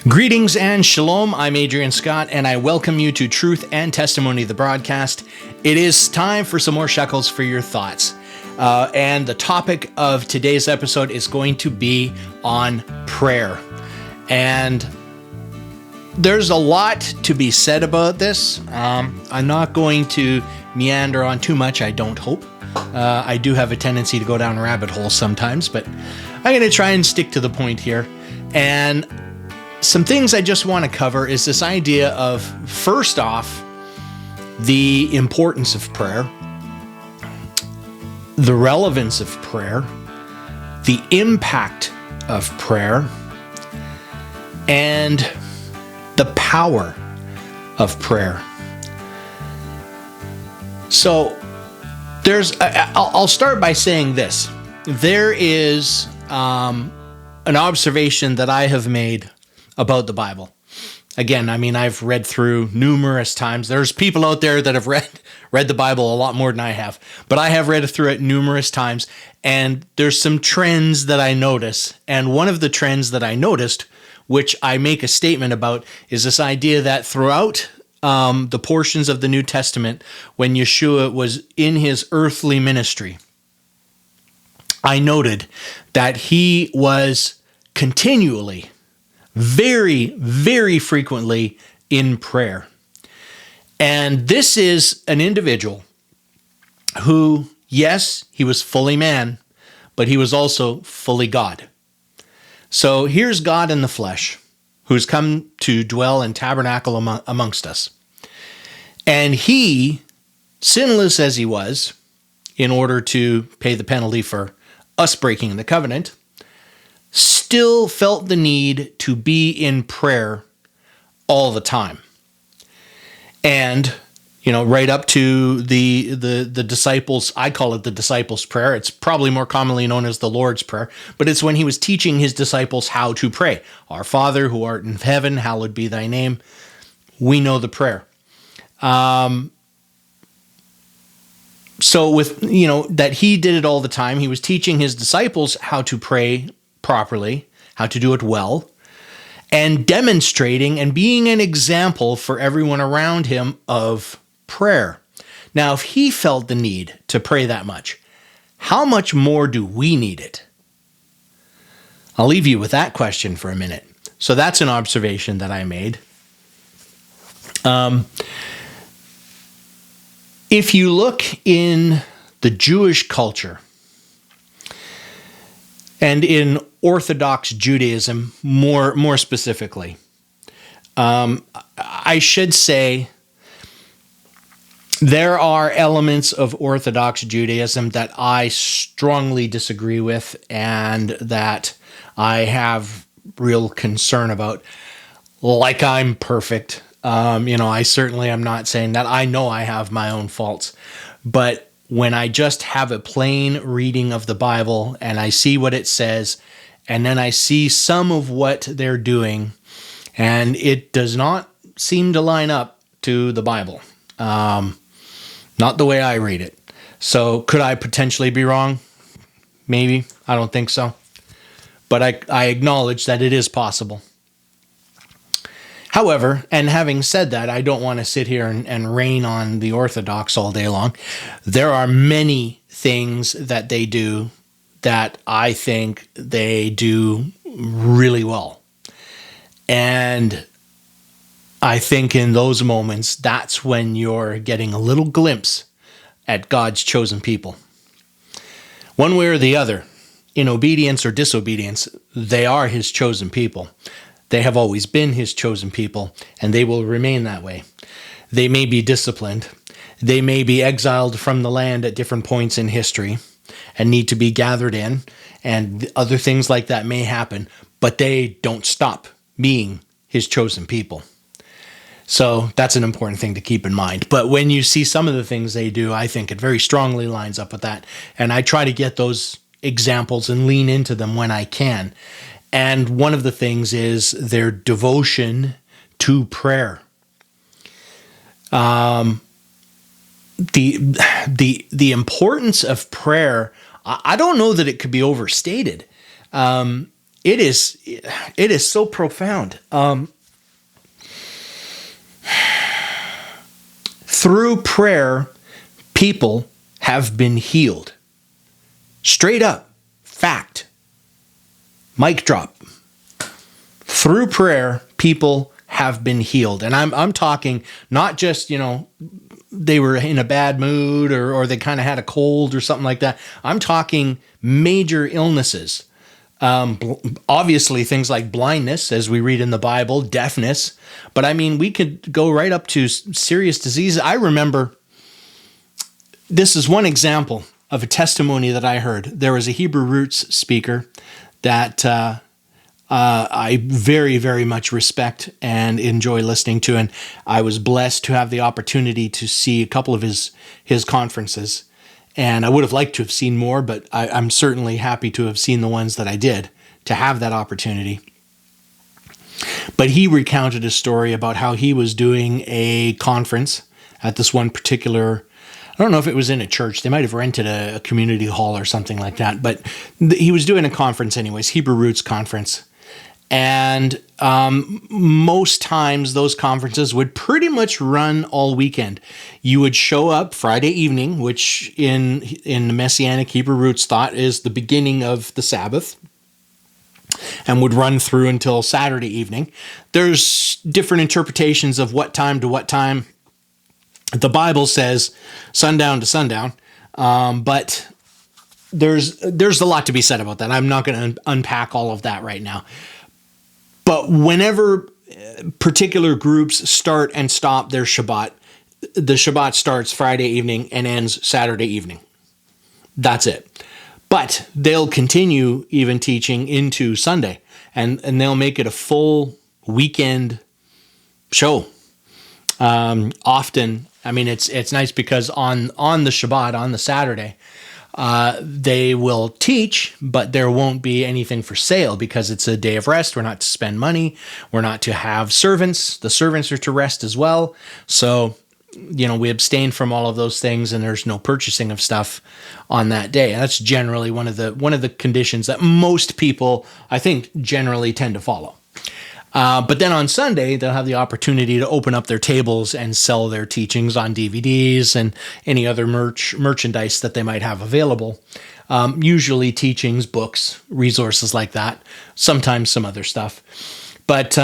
Greetings and shalom. I'm Adrian Scott, and I welcome you to Truth and Testimony, the broadcast. It is time for some more shekels for your thoughts. And the topic of today's episode is going to be on prayer. And there's a lot to be said about this. I'm not going to meander on too much, I don't hope. I do have a tendency to go down rabbit holes sometimes, but I'm going to try and stick to the point here. And some things I just want to cover is this idea of, first off, the importance of prayer, the relevance of prayer, the impact of prayer, and the power of prayer. So I'll start by saying this. There is an observation that I have made about the Bible. Again, I've read through numerous times. There's people out there that have read the Bible a lot more than I have, but I have read through it numerous times, and there's some trends that I notice. And one of the trends that I noticed, which I make a statement about, is this idea that throughout the portions of the New Testament, when Yeshua was in his earthly ministry, I noted that he was continually, very, very frequently in prayer. And this is an individual who, yes, he was fully man, but he was also fully God. So here's God in the flesh, who's come to dwell and tabernacle amongst us. And he, sinless as he was, in order to pay the penalty for us breaking the covenant, still felt the need to be in prayer all the time. And, right up to the disciples, I call it the disciples' prayer. It's probably more commonly known as the Lord's Prayer, but it's when he was teaching his disciples how to pray. Our Father who art in heaven, hallowed be thy name. We know the prayer. So with, that he did it all the time, he was teaching his disciples how to pray properly, how to do it well, and demonstrating and being an example for everyone around him of prayer. Now, if he felt the need to pray that much, how much more do we need it? I'll leave you with that question for a minute. So that's an observation that I made. If you look in the Jewish culture and in Orthodox Judaism more specifically, I should say there are elements of Orthodox Judaism that I strongly disagree with and that I have real concern about. Like I'm perfect. I certainly am not saying that. I know I have my own faults. But when I just have a plain reading of the Bible and I see what it says, and then I see some of what they're doing, and it does not seem to line up to the Bible. Not the way I read it. So could I potentially be wrong? Maybe. I don't think so. But I acknowledge that it is possible. However, and having said that, I don't want to sit here and rain on the Orthodox all day long. There are many things that they do that I think they do really well. And I think in those moments, that's when you're getting a little glimpse at God's chosen people. One way or the other, in obedience or disobedience, they are his chosen people. They have always been his chosen people, and they will remain that way. They may be disciplined. They may be exiled from the land at different points in history and need to be gathered in, and other things like that may happen, but they don't stop being his chosen people. So that's an important thing to keep in mind. But when you see some of the things they do, I think it very strongly lines up with that. And I try to get those examples and lean into them when I can. And one of the things is their devotion to prayer. The importance of prayer, I don't know that it could be overstated. it is so profound. Through prayer, people have been healed. Straight up, fact. Mic drop. Through prayer, people have been healed. And I'm talking not just, they were in a bad mood or they kind of had a cold or something like that. I'm talking major illnesses. Obviously, things like blindness, as we read in the Bible, deafness. But I mean, we could go right up to serious diseases. I remember, this is one example of a testimony that I heard. There was a Hebrew roots speaker that I very, very much respect and enjoy listening to. And I was blessed to have the opportunity to see a couple of his conferences. And I would have liked to have seen more, but I'm certainly happy to have seen the ones that I did, to have that opportunity. But he recounted a story about how he was doing a conference at this one particular, I don't know if it was in a church. They might have rented a community hall or something like that. But he was doing a conference anyways, Hebrew Roots Conference. And most times those conferences would pretty much run all weekend. You would show up Friday evening, which in the Messianic Hebrew Roots thought is the beginning of the Sabbath, and would run through until Saturday evening. There's different interpretations of what time to what time. The Bible says sundown to sundown, but there's a lot to be said about that. I'm not going to unpack all of that right now. But whenever particular groups start and stop their Shabbat, the Shabbat starts Friday evening and ends Saturday evening. That's it. But they'll continue even teaching into Sunday, and they'll make it a full weekend show. Often, I mean, it's nice because on the Shabbat, on the Saturday, they will teach, but there won't be anything for sale because it's a day of rest. We're not to spend money. We're not to have servants. The servants are to rest as well. So, we abstain from all of those things, and there's no purchasing of stuff on that day. And that's generally one of the conditions that most people, I think, generally tend to follow. But then on Sunday, they'll have the opportunity to open up their tables and sell their teachings on DVDs and any other merchandise that they might have available. Usually teachings, books, resources like that, sometimes some other stuff. But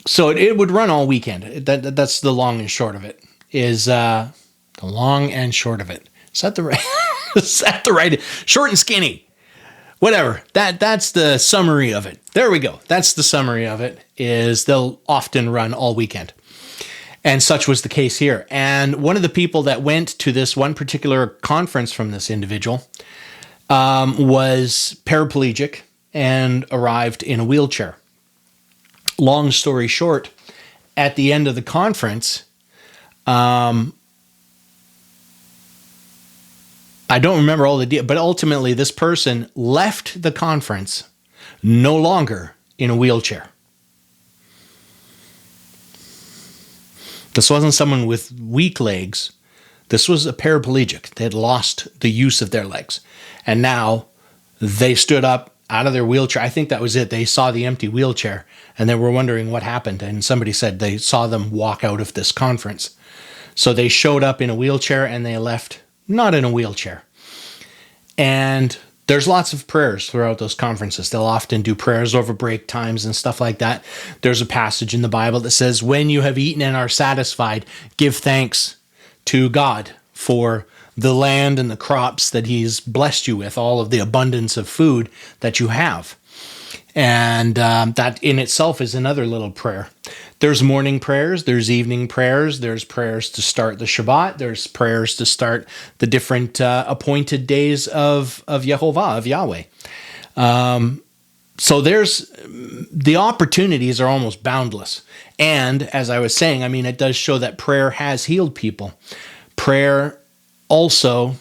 so it would run all weekend. That's the long and short of it. Is the long and short of it. Is that the right? Is that the right? Short and skinny. Whatever. That's the summary of it. There we go. That's the summary of it, is they'll often run all weekend. And such was the case here. And one of the people that went to this one particular conference from this individual was paraplegic and arrived in a wheelchair. Long story short, at the end of the conference, I don't remember all the details, but ultimately this person left the conference no longer in a wheelchair. This wasn't someone with weak legs. This was a paraplegic. They had lost the use of their legs. And now they stood up out of their wheelchair. I think that was it. They saw the empty wheelchair and they were wondering what happened. And somebody said they saw them walk out of this conference. So they showed up in a wheelchair and they left not in a wheelchair. And there's lots of prayers throughout those conferences. They'll often do prayers over break times and stuff like that. There's a passage in the Bible that says, when you have eaten and are satisfied, give thanks to God for the land and the crops that he's blessed you with, all of the abundance of food that you have. And that in itself is another little prayer. There's morning prayers, there's evening prayers, there's prayers to start the Shabbat, there's prayers to start the different appointed days of Yehovah, of Yahweh. So there's, the opportunities are almost boundless. And as I was saying, I mean, it does show that prayer has healed people. Prayer also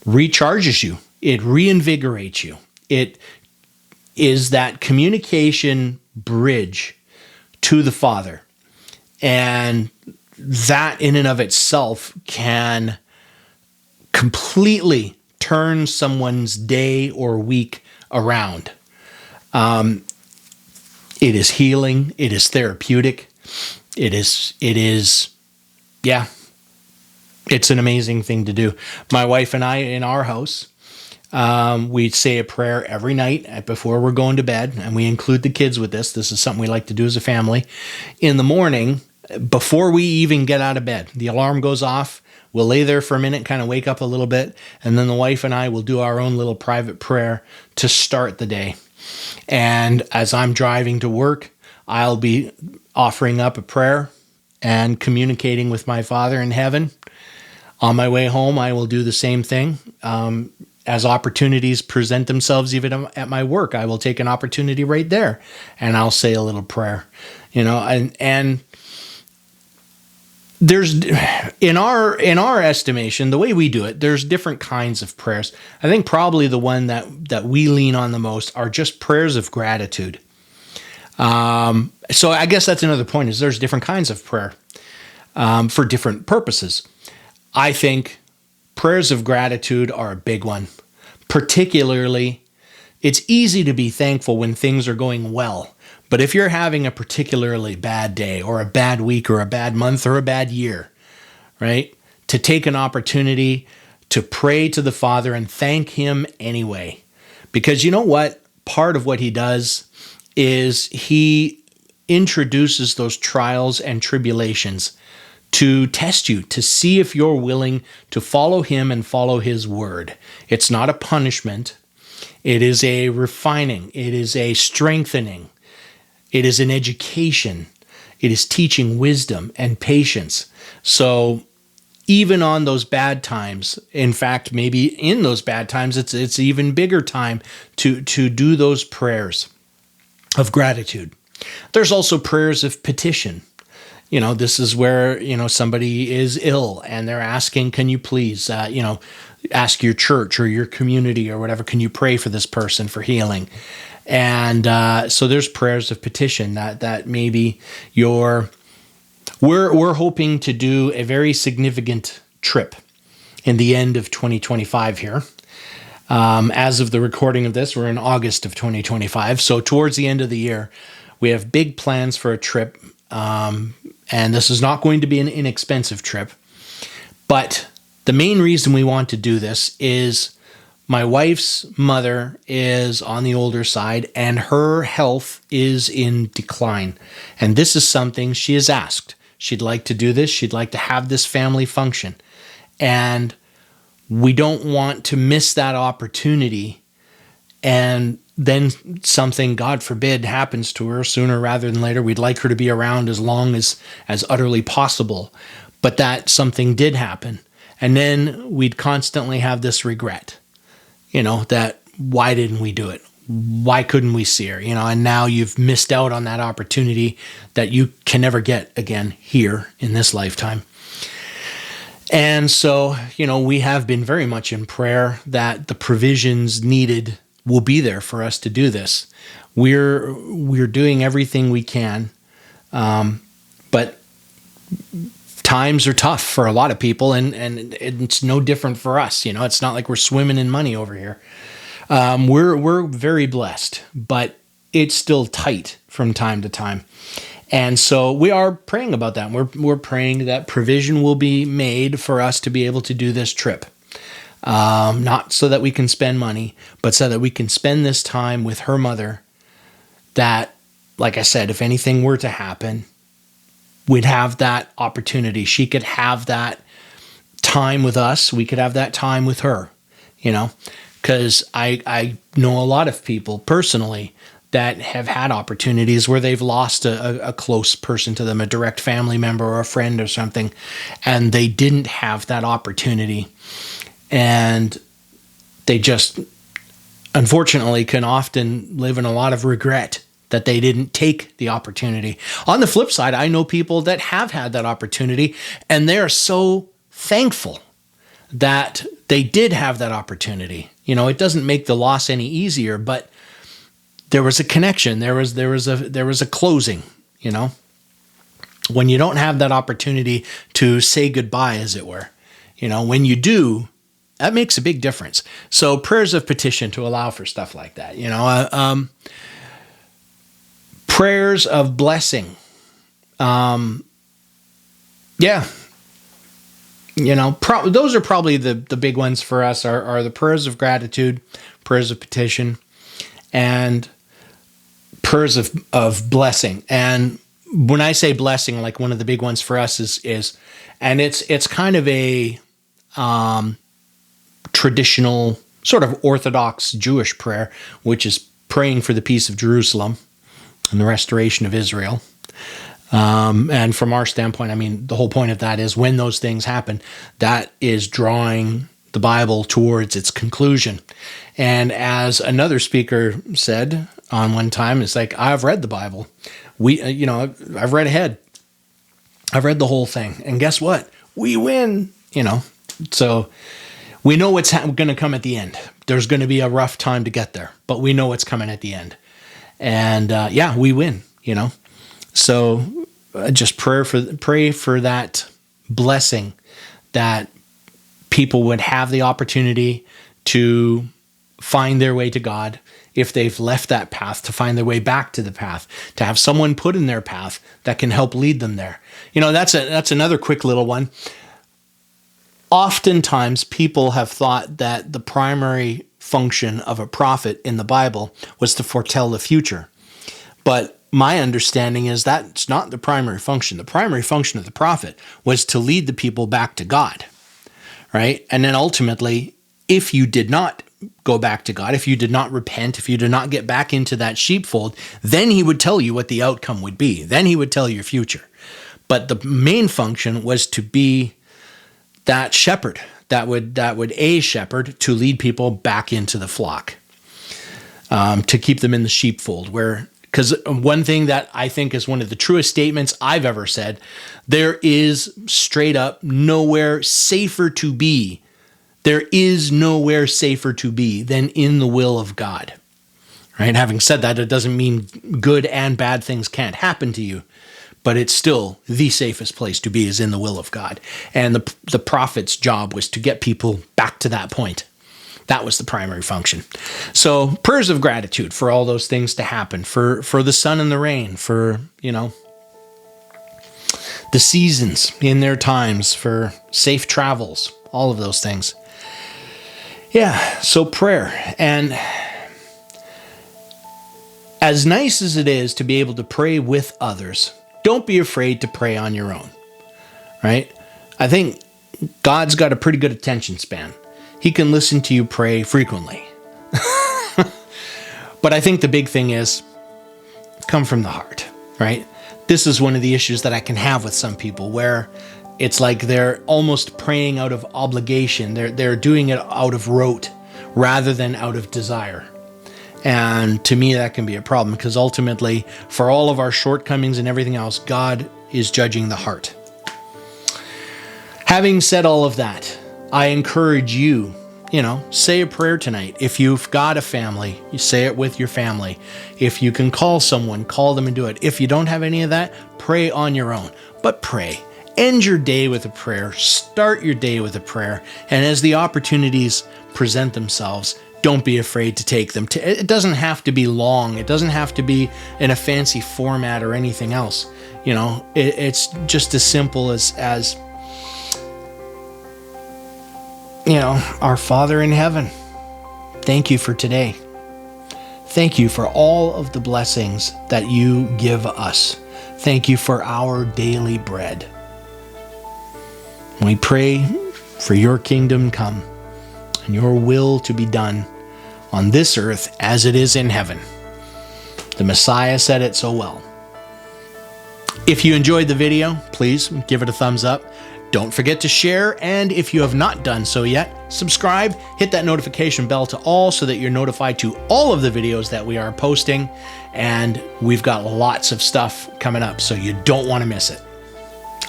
recharges you. It reinvigorates you. It is that communication bridge to the Father. And that in and of itself can completely turn someone's day or week around. It is healing. It is therapeutic. It is, yeah, it's an amazing thing to do. My wife and I, in our house, we say a prayer every night before we're going to bed, and we include the kids with this. This is something we like to do as a family. In the morning, before we even get out of bed, the alarm goes off. We'll lay there for a minute, kind of wake up a little bit, and then the wife and I will do our own little private prayer to start the day. And as I'm driving to work, I'll be offering up a prayer and communicating with my Father in heaven. On my way home, I will do the same thing. As opportunities present themselves, even at my work, I will take an opportunity right there, and I'll say a little prayer. And there's in our estimation, the way we do it, there's different kinds of prayers. I think probably the one that we lean on the most are just prayers of gratitude. So I guess that's another point, is there's different kinds of prayer for different purposes. I think prayers of gratitude are a big one. Particularly, it's easy to be thankful when things are going well. But if you're having a particularly bad day or a bad week or a bad month or a bad year, right, to take an opportunity to pray to the Father and thank Him anyway. Because you know what? Part of what He does is He introduces those trials and tribulations to test you, to see if you're willing to follow Him and follow His word. It's not a punishment. It is a refining. It is a strengthening. It is an education. It is teaching wisdom and patience. So even on those bad times, in fact, maybe in those bad times, it's even bigger time to do those prayers of gratitude. There's also prayers of petition. This is where, somebody is ill and they're asking, can you please, ask your church or your community or whatever, can you pray for this person for healing? And so there's prayers of petition that maybe we're hoping to do a very significant trip in the end of 2025 here. As of the recording of this, we're in August of 2025. So towards the end of the year, we have big plans for a trip. And this is not going to be an inexpensive trip. But the main reason we want to do this is my wife's mother is on the older side and her health is in decline. And this is something she has asked. She'd like to do this. She'd like to have this family function. And we don't want to miss that opportunity and then something, God forbid, happens to her sooner rather than later. We'd like her to be around as long as utterly possible. But that something did happen. And then we'd constantly have this regret, that why didn't we do it? Why couldn't we see her? And now you've missed out on that opportunity that you can never get again here in this lifetime. And so, we have been very much in prayer that the provisions needed will be there for us to do this. We're doing everything we can, but times are tough for a lot of people, and it's no different for us. It's not like we're swimming in money over here. We're very blessed, but it's still tight from time to time. And so we are praying about that. We're praying that provision will be made for us to be able to do this trip. Not so that we can spend money, but so that we can spend this time with her mother that, like I said, if anything were to happen, we'd have that opportunity. She could have that time with us. We could have that time with her, because I know a lot of people personally that have had opportunities where they've lost a close person to them, a direct family member or a friend or something, and they didn't have that opportunity. And they just, unfortunately, can often live in a lot of regret that they didn't take the opportunity. On the flip side, I know people that have had that opportunity, and they're so thankful that they did have that opportunity. It doesn't make the loss any easier, but there was a connection. There was a closing. When you don't have that opportunity to say goodbye, as it were. When you do, that makes a big difference. So prayers of petition to allow for stuff like that, prayers of blessing. Yeah. Those are probably the big ones for us are the prayers of gratitude, prayers of petition, and prayers of blessing. And when I say blessing, like one of the big ones for us is and it's kind of a traditional sort of Orthodox Jewish prayer, which is praying for the peace of Jerusalem and the restoration of Israel. And from our standpoint, I mean, the whole point of that is when those things happen, that is drawing the Bible towards its conclusion. And as another speaker said on one time, it's like, I've read the Bible. I've read ahead. I've read the whole thing. And guess what? We win, So we know what's going to come at the end. There's going to be a rough time to get there, but we know what's coming at the end. And we win, So just pray for that blessing, that people would have the opportunity to find their way to God if they've left that path, to find their way back to the path, to have someone put in their path that can help lead them there. That's another quick little one. Oftentimes people have thought that the primary function of a prophet in the Bible was to foretell the future. But my understanding is that's not the primary function. The primary function of the prophet was to lead the people back to God, right? And then ultimately, if you did not go back to God, if you did not repent, if you did not get back into that sheepfold, then he would tell you what the outcome would be. Then he would tell your future. But the main function was to be that shepherd, that would a shepherd to lead people back into the flock, to keep them in the sheepfold, because one thing that I think is one of the truest statements I've ever said, there is straight up nowhere safer to be. There is nowhere safer to be than in the will of God. Right? Having said that, it doesn't mean good and bad things can't happen to you, but it's still the safest place to be is in the will of God. And the prophet's job was to get people back to that point. That was the primary function. So prayers of gratitude for all those things to happen, for the sun and the rain, for, the seasons in their times, for safe travels, all of those things. Yeah, so prayer. And as nice as it is to be able to pray with others, don't be afraid to pray on your own, right? I think God's got a pretty good attention span. He can listen to you pray frequently. But I think the big thing is come from the heart, right? This is one of the issues that I can have with some people where it's like they're almost praying out of obligation. They're doing it out of rote rather than out of desire. And to me, that can be a problem because ultimately, for all of our shortcomings and everything else, God is judging the heart. Having said all of that, I encourage you, say a prayer tonight. If you've got a family, you say it with your family. If you can call someone, call them and do it. If you don't have any of that, pray on your own. But pray. End your day with a prayer. Start your day with a prayer. And as the opportunities present themselves, don't be afraid to take them. It doesn't have to be long. It doesn't have to be in a fancy format or anything else. It's just as simple as our Father in heaven, thank you for today. Thank you for all of the blessings that you give us. Thank you for our daily bread. We pray for your kingdom come and your will to be done on this earth as it is in heaven. The Messiah said it so well. If you enjoyed the video, please give it a thumbs up. Don't forget to share, and if you have not done so yet, subscribe, hit that notification bell to all so that you're notified to all of the videos that we are posting, and we've got lots of stuff coming up, so you don't want to miss it.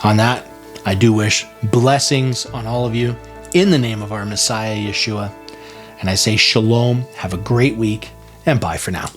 On that, I do wish blessings on all of you in the name of our Messiah, Yeshua, and I say shalom, have a great week, and bye for now.